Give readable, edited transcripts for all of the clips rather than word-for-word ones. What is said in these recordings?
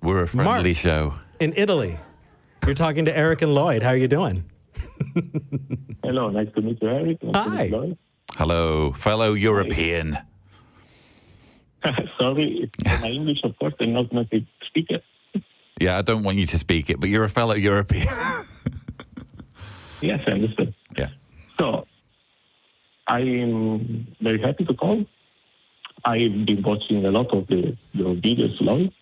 We're a friendly Mark, show. in Italy. You're talking to Eric and Lloyd. How are you doing? Hello, nice to meet you, Eric. Hi. Hello, fellow European. Sorry, my English, of course, I'm not native speaker. Yeah, I don't want you to speak it, but you're a fellow European. Yes, I understand. Yeah. So, I'm very happy to call. I've been watching a lot of your videos, Lloyd,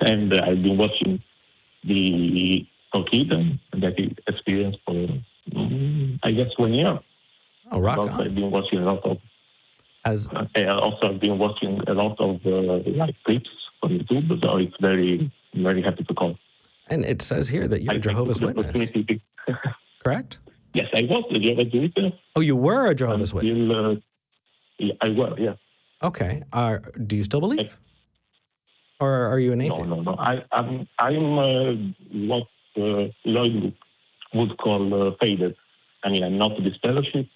and I've been watching the Heathen that I experienced for, I guess, 1 year. Oh, rock Also, on. I've been watching a lot of. As Also, I've been watching a lot of clips on YouTube, so it's very, very happy to call. and it says here that you're a Jehovah's Witness, correct? Yes, I was a Jehovah's Witness. Oh, you were a Jehovah's Witness. Until, I was, yeah. Okay. Do you still believe? Or are you an atheist? No. I'm what Lloyd would call faded. I mean, I'm not this fellowship.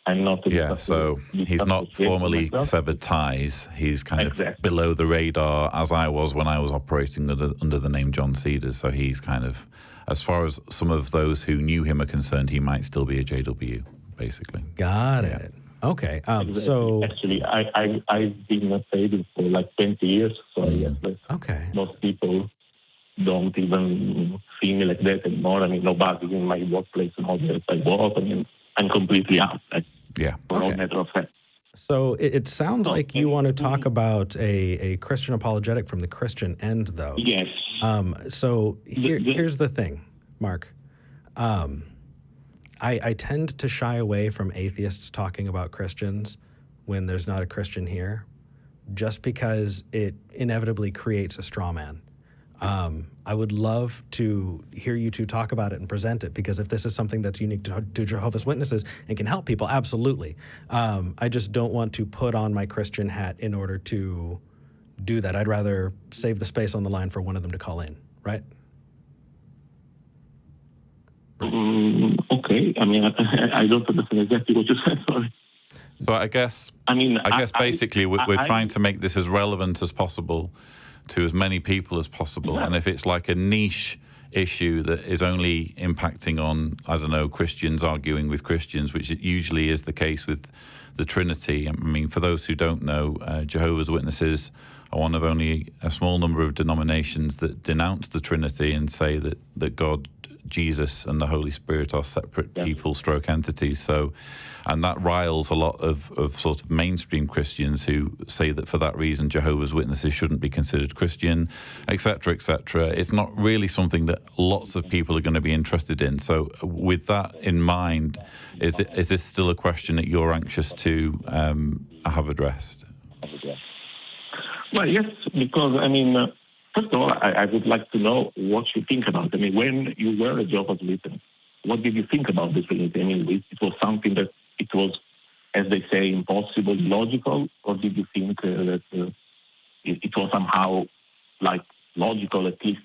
I'm not. Yeah, so he's not formally severed ties. He's kind of below the radar, as I was when I was operating under the name John Cedars. So he's kind of, as far as some of those who knew him are concerned, he might still be a JW, basically. Got it. Okay. So actually, I've been faded for like 20 years. So I guess that most people don't even see me like that anymore. I mean, nobody in my workplace and all that I work. I mean, I'm completely out. For all matter of fact. So it sounds like you want to talk about a Christian apologetic from the Christian end, though. Yes. So here's the thing, Mark. I tend to shy away from atheists talking about Christians when there's not a Christian here, just because it inevitably creates a straw man. I would love to hear you two talk about it and present it, because if this is something that's unique to Jehovah's Witnesses and can help people, absolutely. I just don't want to put on my Christian hat in order to do that. I'd rather save the space on the line for one of them to call in, right? Okay. I mean, I don't understand exactly what you said. Sorry. So I guess basically we're trying to make this as relevant as possible to as many people as possible. Yeah. And if it's like a niche issue that is only impacting on, I don't know, Christians arguing with Christians, which it usually is the case with the Trinity. I mean, for those who don't know, Jehovah's Witnesses are one of only a small number of denominations that denounce the Trinity and say that God, Jesus and the Holy Spirit are separate people stroke entities. So, and that riles a lot of sort of mainstream Christians who say that for that reason Jehovah's Witnesses shouldn't be considered Christian, etc., etc. It's not really something that lots of people are going to be interested in. So with that in mind, is this still a question that you're anxious to have addressed? Well, yes, because, I mean, first of all, I would like to know what you think about it. I mean, when you were a Jehovah's Witness, what did you think about this? I mean, it was something that it was, as they say, impossible, illogical, or did you think that it was somehow, like, logical at least?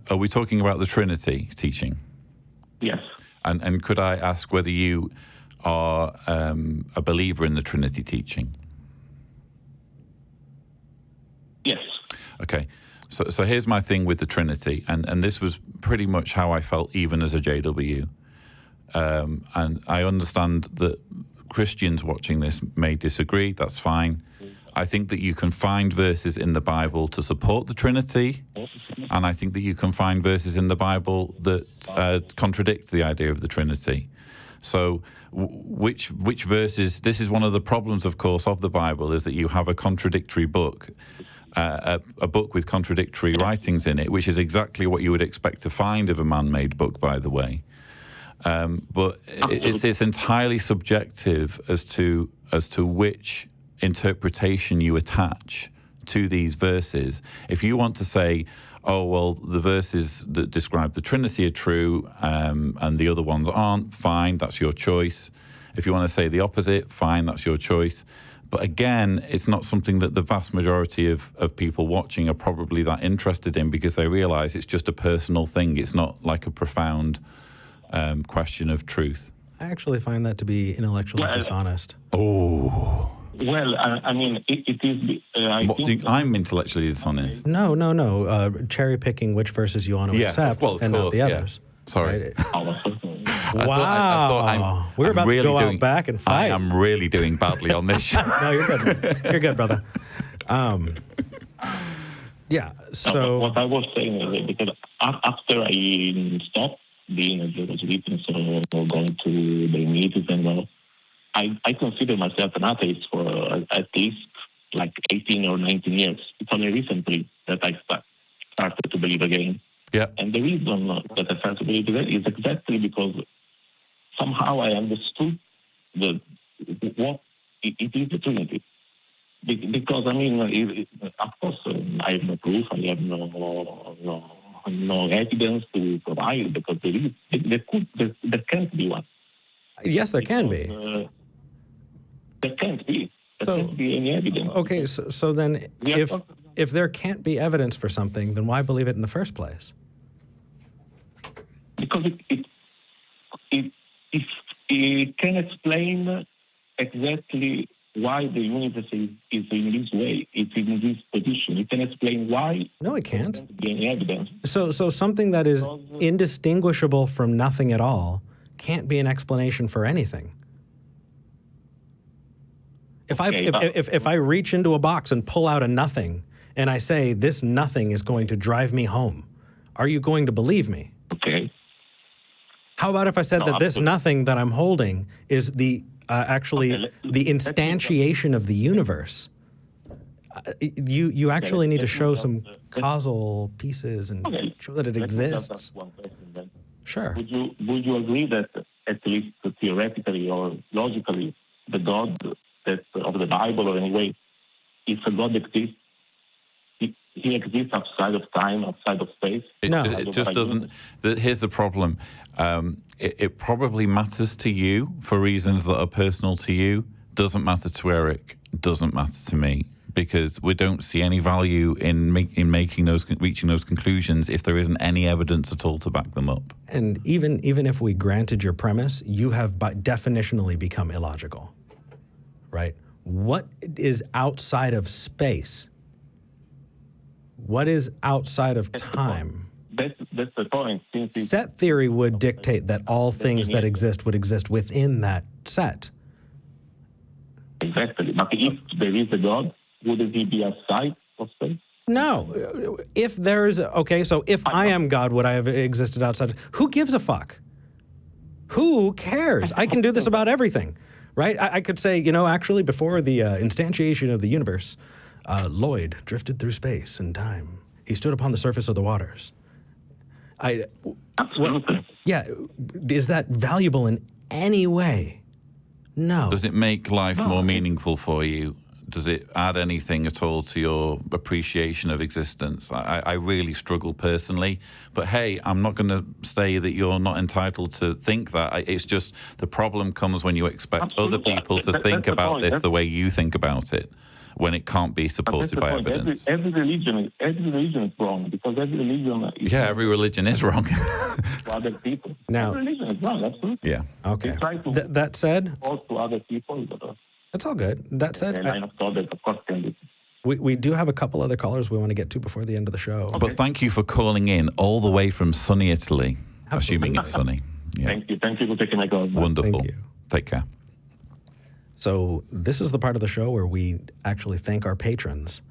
Are we talking about the Trinity teaching? Yes. And could I ask whether you are a believer in the Trinity teaching? Yes. Okay. So here's my thing with the Trinity, and this was pretty much how I felt even as a JW. And I understand that Christians watching this may disagree. That's fine. I think that you can find verses in the Bible to support the Trinity, and I think that you can find verses in the Bible that contradict the idea of the Trinity. So which verses, this is one of the problems, of course, of the Bible, is that you have a contradictory book, a book with contradictory writings in it, which is exactly what you would expect to find of a man-made book, by the way. But it's entirely subjective as to which interpretation you attach to these verses. If you want to say, oh, well, the verses that describe the Trinity are true and the other ones aren't, fine, that's your choice. If you want to say the opposite, fine, that's your choice. But again, it's not something that the vast majority of people watching are probably that interested in, because they realize it's just a personal thing. It's not like a profound question of truth. I actually find that to be intellectually dishonest. Oh. Well, I mean, it is. I think I'm intellectually dishonest. No. Cherry picking which verses you want to accept well, of and course, not the others. Sorry. Right? I We're about really to go doing, out back and fight. I am really doing badly on this show. No, you're good. You're good, brother. Yeah. So what I was saying is that because after I stopped being a Jehovah's Witness or going to the meetings and all, I consider myself an atheist for at least like 18 or 19 years. It's only recently that I started to believe again. Yeah. And the reason that I started to believe again is exactly because somehow I understood what it is the Trinity. Because I mean, of course, I have no proof. I have no evidence to provide because there can't be one. yes, there can be. There can't be. There can't be any evidence. Okay, so then if there can't be evidence for something, then why believe it in the first place? Because it can explain exactly why the universe is in this way. It's in this position. It can explain why. No, it can't. There can't be any evidence. So something that is indistinguishable from nothing at all can't be an explanation for anything. If I reach into a box and pull out a nothing and I say this nothing is going to drive me home, are you going to believe me? Okay. How about if I said that this nothing that I'm holding is the the instantiation of the universe? You actually need to show some causal pieces and show that it exists. One question then. Sure. Would you agree that at least theoretically or logically, the God that of the Bible or anyway, if a God exists, he exists outside of time, outside of space? It just doesn't. Here's the problem. It probably matters to you for reasons that are personal to you. Doesn't matter to Eric. Doesn't matter to me, because we don't see any value in reaching those conclusions if there isn't any evidence at all to back them up. And even if we granted your premise, you have definitionally become illogical, right? What is outside of space? What is outside of time? That's the point. Set theory would dictate that all things that exist would exist within that set. Exactly. But if there is a God, wouldn't he be outside of space? No. If there's, so if I am God, would I have existed outside? Who gives a fuck? Who cares? I can do this about everything, right? I could say, actually, before the instantiation of the universe, Lloyd drifted through space and time. He stood upon the surface of the waters. Absolutely. Is that valuable in any way? No. Does it make life more meaningful for you? Does it add anything at all to your appreciation of existence? I really struggle personally. But hey, I'm not going to say that you're not entitled to think that. It's just the problem comes when you expect other people to think about this the way you think about it, when it can't be supported by evidence. Every religion is wrong, because every religion is every religion is wrong. to other people. Now, every religion is wrong, absolutely. Yeah. Okay. They try to that said, to other people, but that's all good. That said, line of thought that of course can be. We do have a couple other callers we want to get to before the end of the show. Okay. But thank you for calling in all the way from sunny Italy. Absolutely. Assuming it's sunny. Yeah. Thank you for taking my call. Wonderful. Thank you. Take care. So this is the part of the show where we actually thank our patrons.